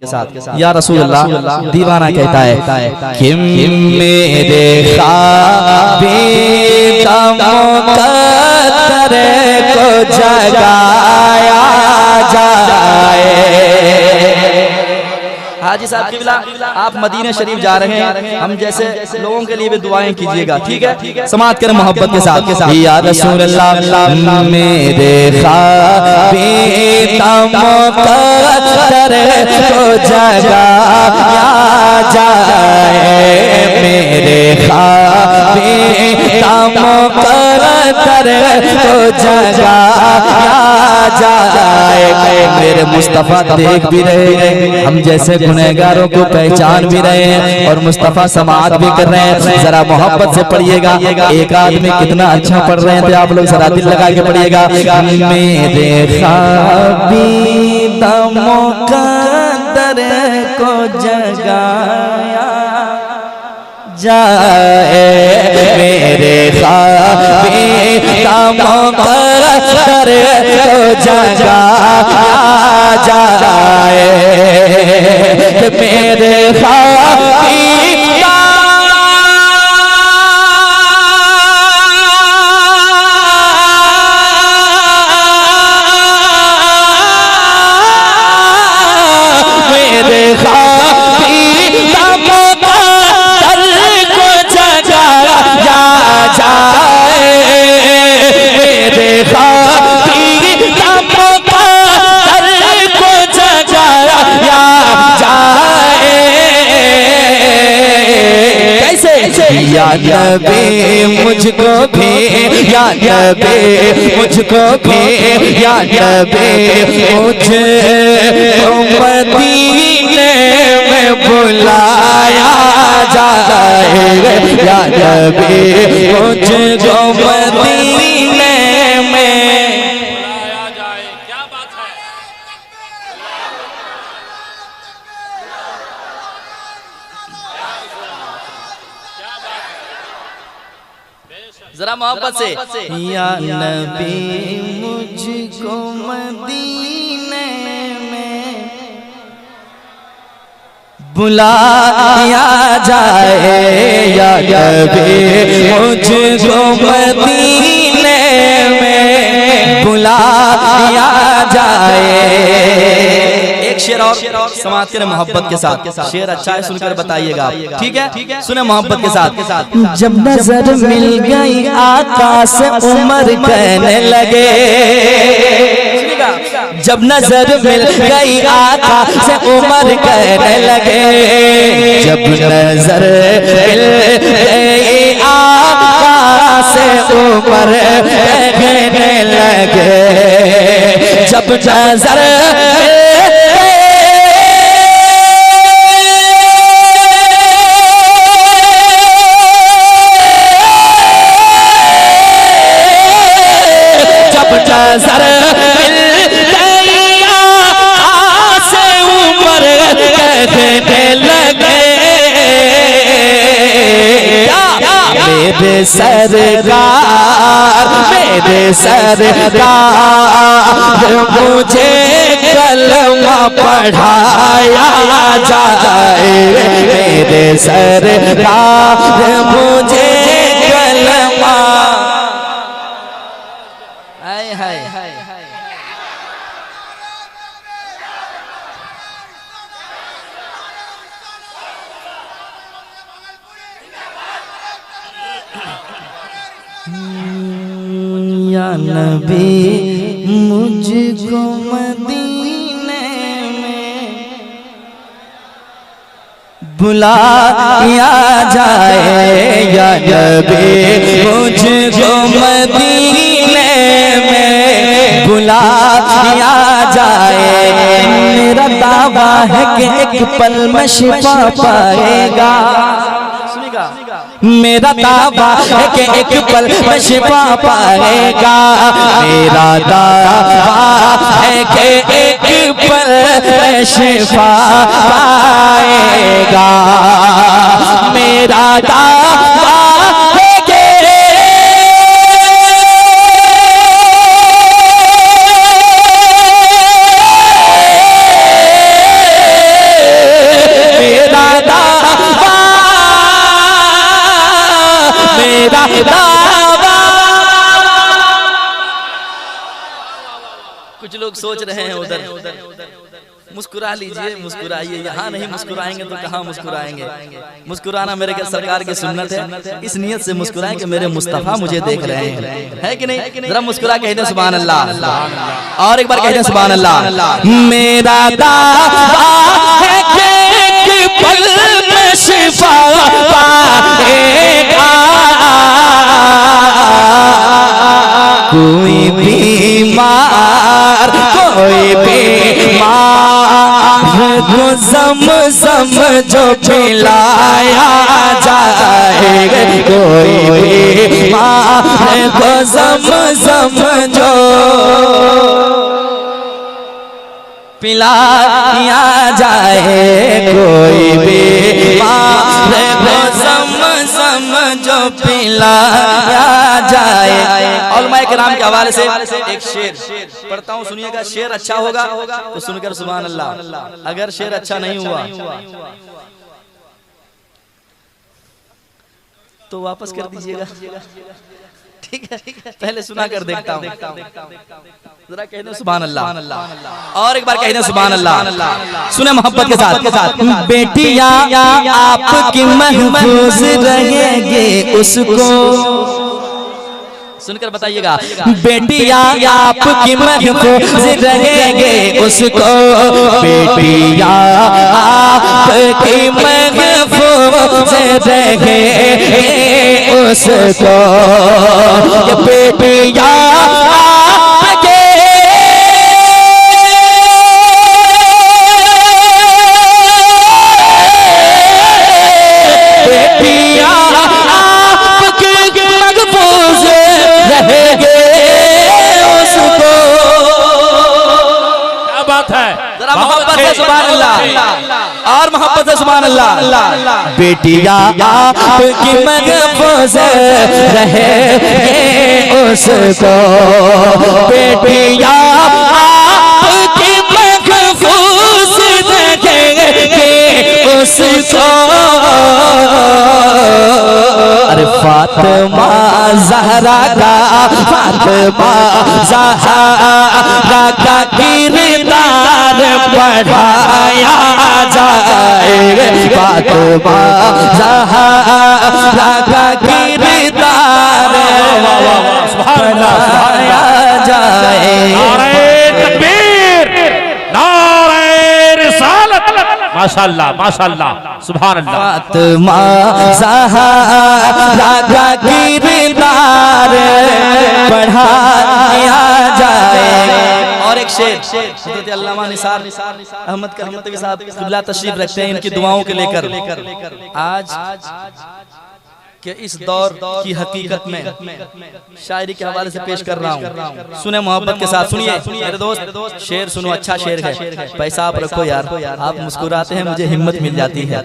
साथ या रसूल अल्लाह दीवाना कहता है कि मेरे ख्वाबे का मुक़द्दर को जगाया जाए। हाजी साहब किबला आप मदीना शरीफ जा रहे हैं, हम जैसे लोगों के लिए भी दुआएं कीजिएगा, ठीक है? समाअत करें मोहब्बत के साथ। या रसूल अल्लाह मेरे ख्वाबे का मुक़द्दर को जगाया जाए, मेरे ख्वाबे का मुक़द्दर को जगाया जाए। मेरे मुस्तफा देख भी रहे हैं, हम जैसे गुनहगारों को पहचान भी रहे हैं और मुस्तफा समाअत भी कर रहे हैं। जरा मोहब्बत से पढ़िएगा, एक आदमी कितना अच्छा पढ़ रहे हैं तो आप लोग जरा दिल लगा के पढ़िएगा। मेरे ख्वाबे का मुक़द्दर को जगाया जाए, मेरे ख्वाबे का मुक़द्दर को जगाया जाए, मेरे ख्वाबे या नबी मुझको भी, या नबी मुझको भी, या नबी मुझको मदीने में बुलाया जाए, या नबी मुझको मदीने में बुलाया जाए। क्या बात है? जरा मोहब्बत से। या नबी मुझको मदीने में बुलाया जाए, या नबी मुझको मदीने में बुलाया जाए। एक शेर और समाअत करें मोहब्बत के साथ। शेर अच्छा है, सुनकर बताइएगा, ठीक है? सुने मोहब्बत के साथ। जब नजर मिल गई आका से उमर कहने लगे, जब नजर मिल गई आका से उमर कहने लगे, जब नजर मिल गई आका से उमर कहने लगे, जब नजर नजर मिल गई आसे उमर कहने लगे, मेरे सरकार, मेरे सरकार मुझे कलमा पढ़ाया जाए, मेरे सरकार मुझे कलमा। या नबी मुझको मदीने में बुलाया जाए, या नबी मुझको मदीने में बुलाया जाए। मेरा दावा है कि एक पल में शिफा पाएगा, मेरा दावा है कि एक पल में शिफा पाएगा, मेरा दावा है कि एक पल में शिफा पाएगा, मेरा दावा है कि दावा। कुछ लोग सोच रहे हैं उधर, मुस्कुरा लीजिए, मुस्कुराइए, यहाँ नहीं मुस्कुराएंगे तो कहाँ मुस्कुराएंगे। मुस्कुराना मेरे के सरकार की सुन्नत है, इस नियत से मुस्कुराएं कि मेरे मुस्तफा मुझे देख रहे हैं, है कि नहीं? जरा मुस्कुरा कह दे सुभान अल्लाह, और एक बार कह दे सुभान अल्लाह। मेरा दावा है कि एक पल में शिफा पाएगा, कोई बीमार, कोई बीमार को ज़म-ज़म जो पिलाया जाएगा, कोई बीमार को ज़म-ज़म जो पिलाया जाए, कोई बीमार को ज़म-ज़म जो पिलाया जाए। उलमाए किराम के हवाले से एक शेर पढ़ता हूँ, सुनिएगा। शेर अच्छा होगा तो सुनकर सुभान अल्लाह, अगर शेर अच्छा नहीं हुआ तो वापस कर दीजिएगा, ठीक है? पहले सुना कर देखता हूँ, जरा कह दो सुभान अल्लाह, और एक बार कह दो सुभान अल्लाह। सुने मोहब्बत के साथ। बेटिया आपकी महफूज रहेंगे उसको, सुनकर बताइएगा। बेटिया आपकी महफूज रहेंगे उसको, बेटिया आपकी महफूज रहेंगे उसको, बेटिया आपके बेटिया आपके महफूज रहेंगे उसको। क्या बात है, जरा मोहब्बत से सुभान अल्लाह, और मोहब्बत से सुभान अल्लाह। बेटिया आपकी महफूज रहेंगे उसको, बेटिया आपकी महफूज रहेंगे उसको। अरे फातिमा ज़हरा का, फातिमा ज़हरा का किरदार बढ़ाया जाए, फातिमा ज़हरा का किरदार बढ़ाया जाए। नारे तकबीर, नारे रिसालत, माशाअल्लाह माशाअल्लाह, सुभान अल्लाह। फातिमा ज़हरा का किरदार बढ़ाया जाए। और एक शेर हज़रत अल्लामा निसार अहमद करमतवी साहब क़िबला तशरीफ रखते हैं, इनकी दुआओं के लेकर आज कि इस दौर की हकीकत में शायरी के हवाले से पेश कर रहा हूँ। सुने मोहब्बत के साथ, सुनिए मेरे दोस्त, शेर सुनो, अच्छा शेर है। पैसा आप रखो यार, आप मुस्कुराते हैं मुझे हिम्मत मिल जाती है।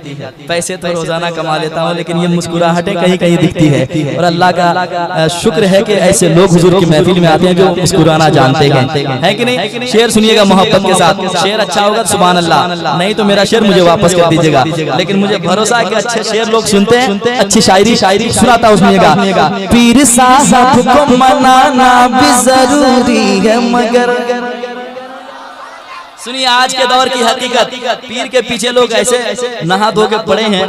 पैसे तो रोजाना कमा लेता हूँ लेकिन ये मुस्कुराहटें कहीं कहीं दिखती है, और अल्लाह का शुक्र है कि ऐसे लोग हुजूर की महफिल में आते हैं जो मुस्कुराना जानते हैं, है कि नहीं? शेर सुनिएगा मोहब्बत के साथ। शेर अच्छा होगा तो सुभान अल्लाह, नहीं तो मेरा शेर मुझे वापस कर दीजिएगा। लेकिन मुझे भरोसा है कि अच्छे शेर लोग सुनते हैं, अच्छी शायरी सुनाता हूँ, सुनिएगा। पीर साहब को मनाना भी जरूरी है मगर, सुनिए आज के दौर की हकीकत। पीर के पीछे लोग ऐसे नहा धो के पड़े हैं,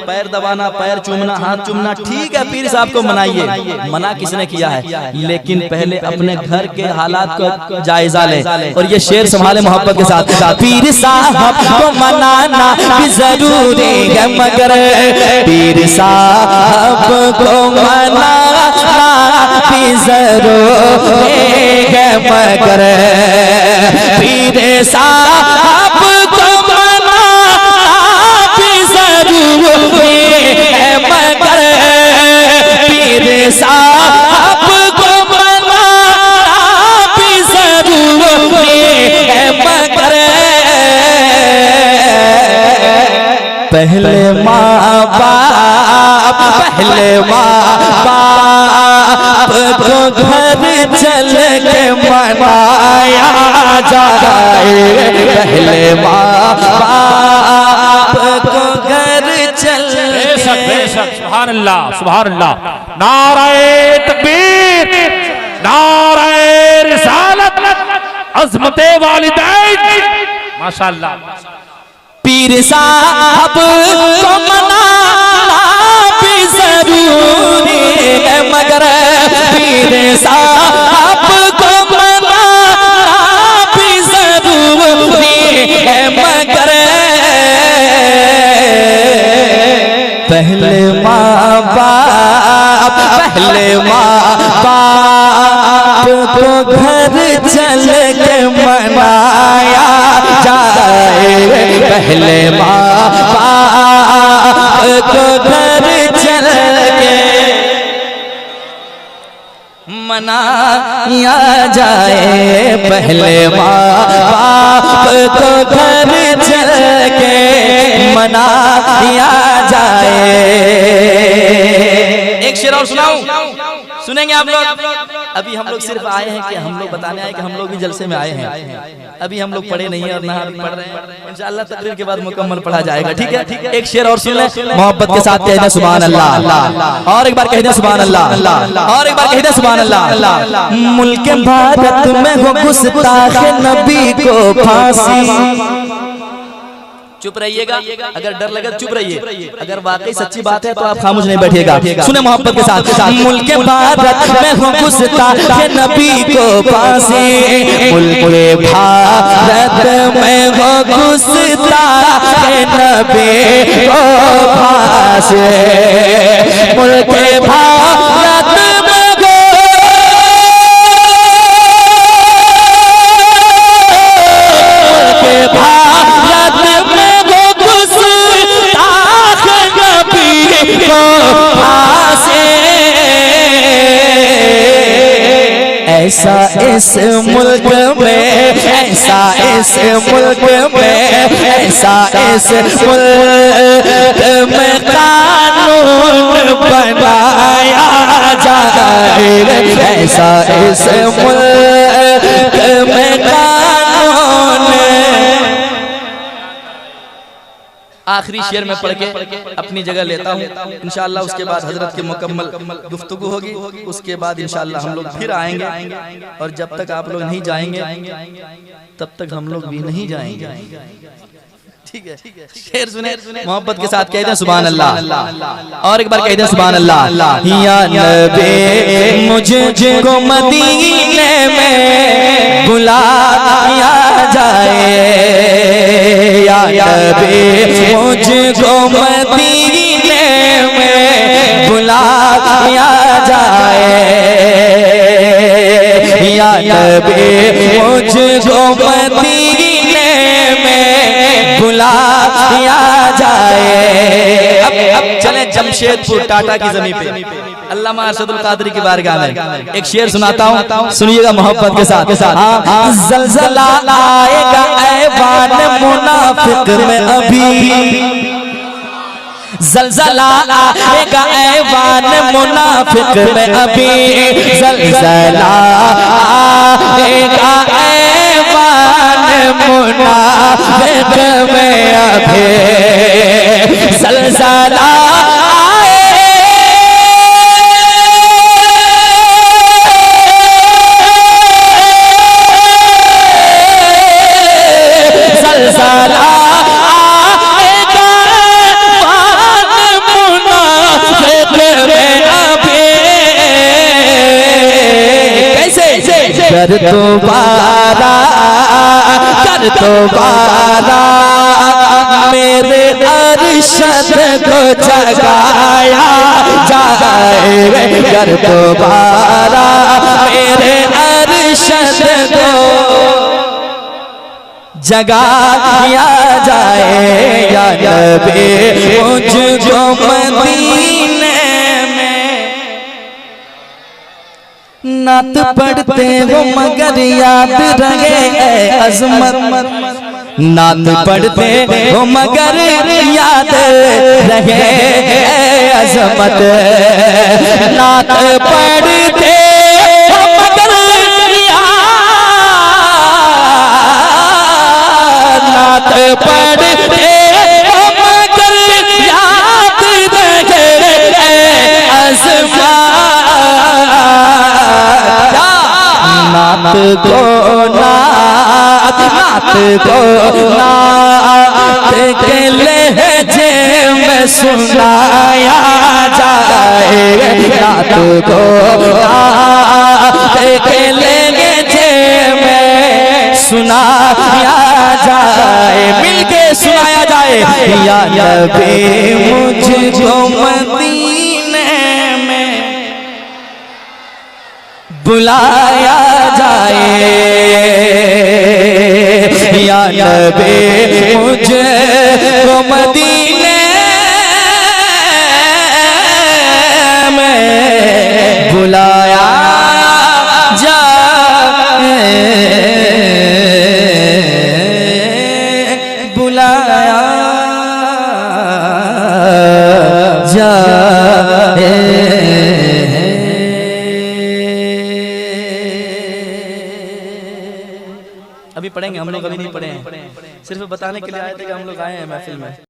पैर दबाना, पैर चूमना, हाथ चूमना, ठीक है पीर साहब को मनाइए, मना किसने किया है, लेकिन पहले अपने घर के हालात को जायजा ले। और ये शेर संभाले मोहब्बत के साथ। पीर साहब को मनाना भी जरूरी है मगर, पीर साहब को मनाना भी जरूरी है मगर, पीर साहब को मनाना भी जरूरी है मगर, पीर साहब को मनाना भी जरूरी है मगर, पहले माँ बाप, पहले माँ बाप को घर चल के मनाया जाए, पहले माँ बाप को घर चल सुभान अल्लाह, सुभान अल्लाह। नाराए तकबीर, नाराए रिसालत, अज़मते वालिदैन, माशाअल्लाह। पीर साहब को मनाना भी जरूरी है, मगर पीर साहब को मनाना भी जरूरी है, मगर पहले माँ बाप को घर चल के मनाया जाए, पहले माँ बाप को घर चल के मनाया जाए, पहले माँ बाप को घर चल के मनाया जाए। एक शेर और सुनाऊं, सुनेंगे आप लोग? अभी हम लोग सिर्फ आए हैं कि हम लोग बताने आए कि हम लोग भी जलसे में आए हैं, अभी हम लोग पढ़े नहीं है और ना अभी पढ़ रहे हैं, इंशाअल्लाह तकरीर के बाद मुकम्मल पढ़ा जाएगा, ठीक है? एक शेर और सुन लें, मोहब्बत के साथ कहते हैं सुभान अल्लाह, और एक बार कहते हैं सुभान अल्लाह, और एक बार कहते हैं सुभान अल्लाह। मुल्क भारत में हो गुस्ताख नबी को फांसी। चुप रहिएगा, अगर डर लगे चुप रहिए, अगर वाकई सच्ची बात है तो आप खामोश नहीं बैठिएगा। सुने मोहब्बत के साथ, मुल्क भारत में हो गुस्ताख नबी को फांसी, मुल्क भारत में हो गुस्ताख नबी को फांसी, मुल्क भारत ऐसा इस मुल्क में, ऐसा इस मुल्क में, ऐसा इस मुल्क में कानून बनाया जाए, ऐसा इस मुल्क में कानून। आखिरी शेर में पढ़ के अपनी जगह लेता हूँ, इंशाअल्लाह उसके बाद हजरत की मुकम्मल गुफ्तगू होगी, उसके बाद इंशाअल्लाह हम लोग फिर आएंगे, और जब तक आप लोग नहीं जाएंगे तब तक हम लोग भी नहीं जाएंगे, ठीक है? शेर सुने, मोहब्बत के साथ कहते हैं सुभान अल्लाह, और एक बार कहते हैं सुभान अल्लाह। या नबी मुझको मदीने में बुलाया जाए, या नबी मुझको मदीने में बुलाया जाए, या नबी मुझको मदीने में बुलाया जाए। अब चले जमशेदपुर टाटा की जमीन पे, अल्लामा अरशदुल कादरी की बारगाह में एक शेर सुनाता हूँ, सुनिएगा मोहब्बत के साथ। ज़लज़ला आएगा ऐवान मुनाफिक में अभी, ज़लज़ला आएगा ऐवान मुनाफिक में अभी, ज़लज़ला आएगा ऐवान मुनाफिक में अभी, ज़लज़ला कर दोबारा मेरे अरशद को जगाया जाए, कर दोबारा मेरे अरशद को जगाया जाए, या नबी मुझको मदीने में। नात पढ़ते हो मगर याद रहे अजमत, नात पढ़ते हो मगर याद रहे अजमत, नात पढ़ते हो मगर नात पढ़ते हो मगर याद रहे को नात को नात के लहजे में सुनाया जाए, नात को नात के लहजे में सुनाया जाए, मिलके सुनाया जाए। या नबी मुझको मदीने में बुलाया जाए, या नबी मुझको मदीने में बुलाया जाए, बुलाया जाए। अभी पढ़ेंगे हम लोग, अभी नहीं पढ़े हैं, सिर्फ बताने के लिए आए थे कि हम लोग आए हैं महफिल में।